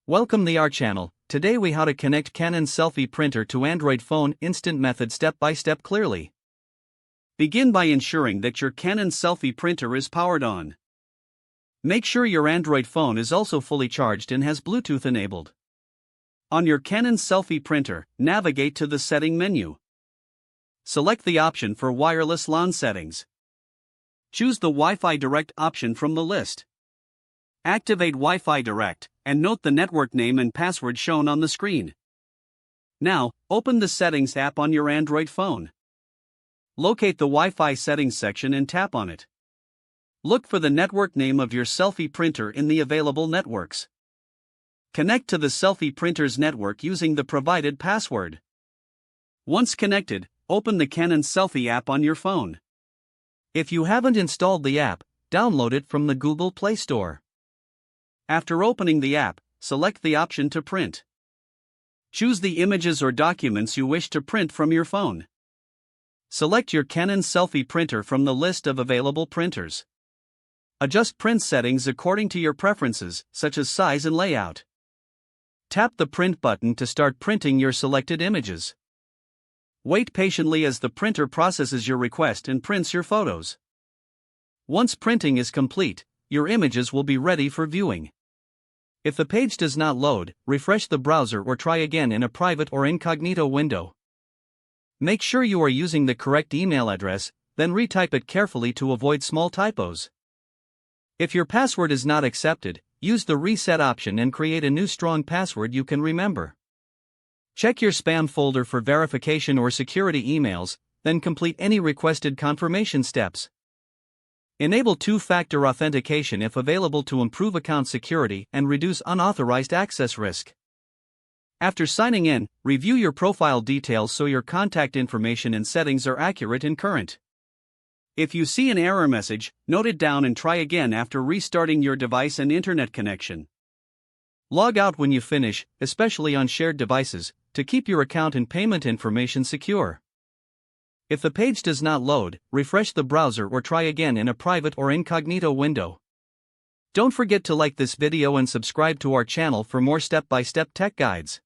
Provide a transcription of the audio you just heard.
Welcome to our channel. Today we how to connect Canon SELPHY printer to Android phone instant method step by step clearly. Begin by ensuring that your Canon SELPHY printer is powered on. Make sure your Android phone is also fully charged and has Bluetooth enabled. On your Canon SELPHY printer, navigate to the setting menu. Select the option for wireless LAN settings. Choose the Wi-Fi Direct option from the list. Activate Wi-Fi Direct, and note the network name and password shown on the screen. Now, open the Settings app on your Android phone. Locate the Wi-Fi settings section and tap on it. Look for the network name of your SELPHY printer in the available networks. Connect to the SELPHY printer's network using the provided password. Once connected, open the Canon SELPHY app on your phone. If you haven't installed the app, download it from the Google Play Store. After opening the app, select the option to print. Choose the images or documents you wish to print from your phone. Select your Canon SELPHY printer from the list of available printers. Adjust print settings according to your preferences, such as size and layout. Tap the print button to start printing your selected images. Wait patiently as the printer processes your request and prints your photos. Once printing is complete, your images will be ready for viewing. If the page does not load, refresh the browser or try again in a private or incognito window. Make sure you are using the correct email address, then retype it carefully to avoid small typos. If your password is not accepted, use the reset option and create a new strong password you can remember. Check your spam folder for verification or security emails, then complete any requested confirmation steps. Enable two-factor authentication if available to improve account security and reduce unauthorized access risk. After signing in, review your profile details so your contact information and settings are accurate and current. If you see an error message, note it down and try again after restarting your device and internet connection. Log out when you finish, especially on shared devices, to keep your account and payment information secure. If the page does not load, refresh the browser or try again in a private or incognito window. Don't forget to like this video and subscribe to our channel for more step-by-step tech guides.